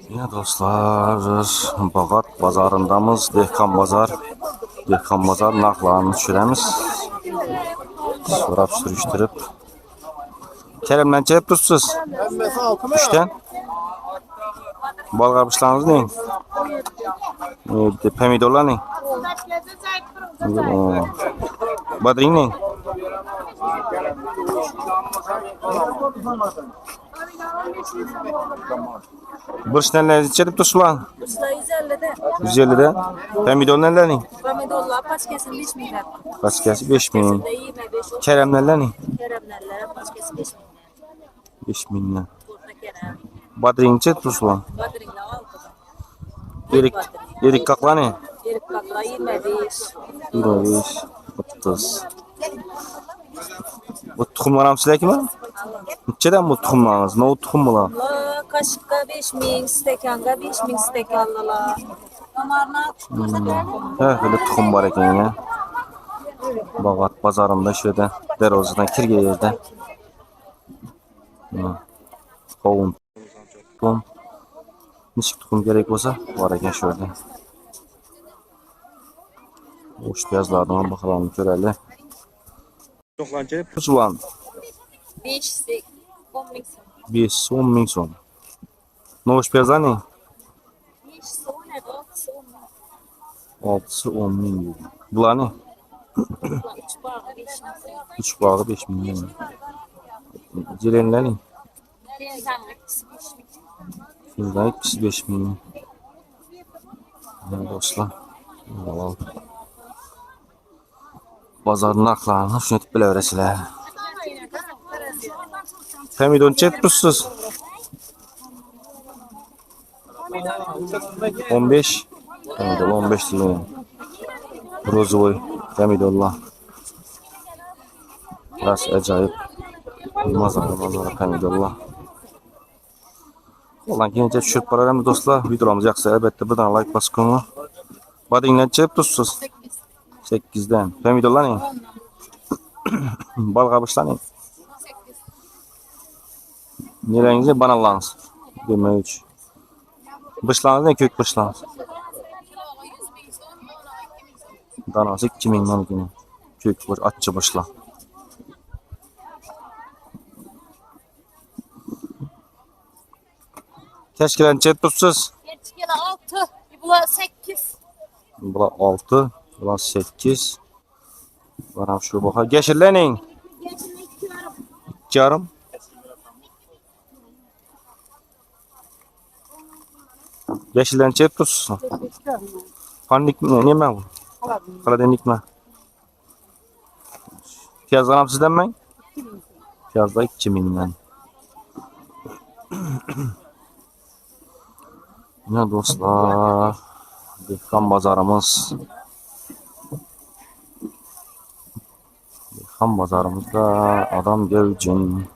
Ya dostlar, Bağat bazarındamız. Dehqon bazar narxlarını düşüremiz. Sorab sürüştürüp. Kerem'den çelip tutsuz. 3'ten. Bal qabışlarınız ne? Pomidorlar ne? Badring ne? Bir neler çelip tutsuzlar? 150'de. Pomidor neler ne? Pomidorlar paçkesi 5 milyon. Paçkesi 5 milyon. Kerem neler ne? Keremlerle paçkesi 5 milyon. 5 milyon. Burada kerem. Badring çelip tutsuzlar? Badringler 6'da. Erik kakla ne? Erik kakla 25. 25, 30. Bu tuxumlar sizleki mi? Neçeden bu tuxumlarınız? Ne o tuxum bular? Kaşıkka 5 min, stekanga 5 min stekanlılar. Damarına Böyle tuxum var ekan ya. Bağat bazarında şöyle derozadan kirge yerde. Qovun. Tuxum. Nechik tuxum kerak bo'lsa, bor ekan shu yerda. O'sh piyozlardan baholarni ko'raylik. To'qlancha pullan 5, 10 min so'm. 5-10 ming so'm. No'sh piyozlar ne? 5 so'm, 6'sı 10 ming. Bular ne? 3 bağı 5 min. 3 bağı 5 ming. Jelenler ne? Finzan ikisi 5 ming. Dostlar. Vallahi. Bazar narxlarını şunetib bilaverasizlar. Pomidor çet tutsuz. 15. Pomidor 15 diyor. Rozovoy pomidorlar. Biraz acayip. Mazara pomidorlar. Ulan keyin tushirib boramiz do'stlar. Videolarimiz yoqsa albatta bir dona like bosib qo'ying. Badingdan chep tutsuz. 8'den. Pomidorlar ne? Bal qabışlar ne? Nerenize bananlarınız? 23. Bışlarınız ne? Kök bışlarınız. Danası 2012. Kök bış, atçı bışlar. Keşkelen çet tutsuz. Keşkele 6, bular 8. Bular 6, bular 8. Baram şu baxa. Geçirler ne? 2,5. Yeşilden çep tutsun. Panik mi? Ne mi bu? Karadenlik mi? Piyazlar sizden mi? Piyazlar 2000'den. Ya dostlar. Dehqon bazarımız. Dehqon bazarımızda adam gevcin.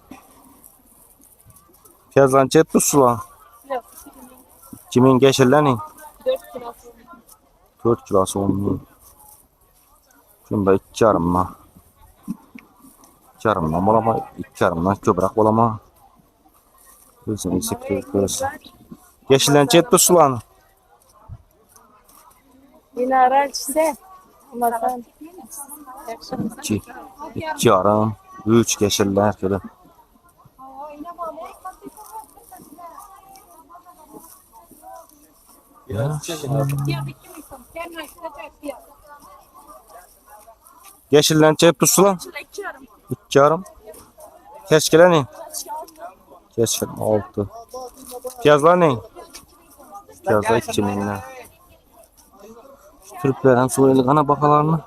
Piyazdan çep tutsunlar. 2000 geçirler ne? 4 kilosu. 4 kilosu 10 min. Şunda 2,5 mı? 2,5'dan bo'lama, 2,5dan ko'proq bo'lama. O'zingiz ko'rasiz. Yeşildan chet tusulan. Mineralchisi. Ulardan 2,5, 3 yeşiller şöyle. Ya. Yeşilden chet tusulan. 2,5. Keşkeler ne? Keşke 6. Piyazlar ne? Piyazlar 2,000'den. Türklerden Suriyeli kana bakalarını.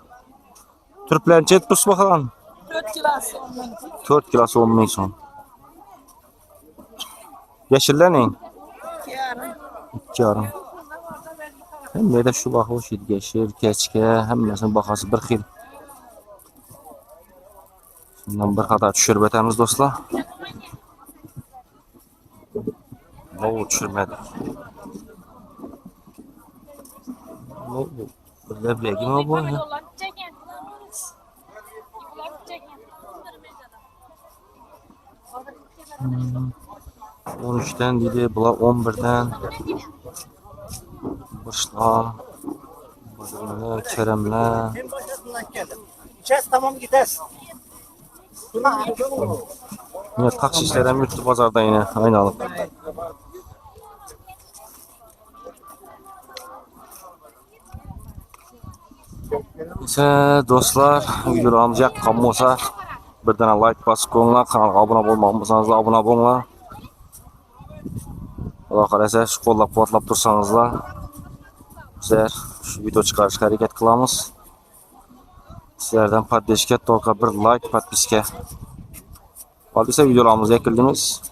Türklerin çet pus bakalarını. 4 kilosu 10 min. 4 kilosu 10 min so'm. Yeşiller ne? 2,5. Hem de şu baxa o'xshaydi. Yeşil, kechki, hammasini bahası bir xil. Shundan bir qator tushirib o'tamiz do'stlar. Bu tushirmadi. Bu leblegi mi bu? 13'ten dedi, bular 11'den. Başla. Badimler, Keremler. En başlasından geldim. İçeriz tamam gideriz. Yine taksiciler hem yurttu pazarda yine aynı alıp. Ise dostlar videolarımız yakkan olsa birden like basıp koyunlar, kanalga abone olmamışsanız da abone olunlar. Allah kalese şu kollap kuvvetlap dursanızlar bizler şu video çıkarışga hareket kılamız. Sizlerden poddeşke, tolka bir like, podpiske. Kaldıysa videolarımızı ekildiniz.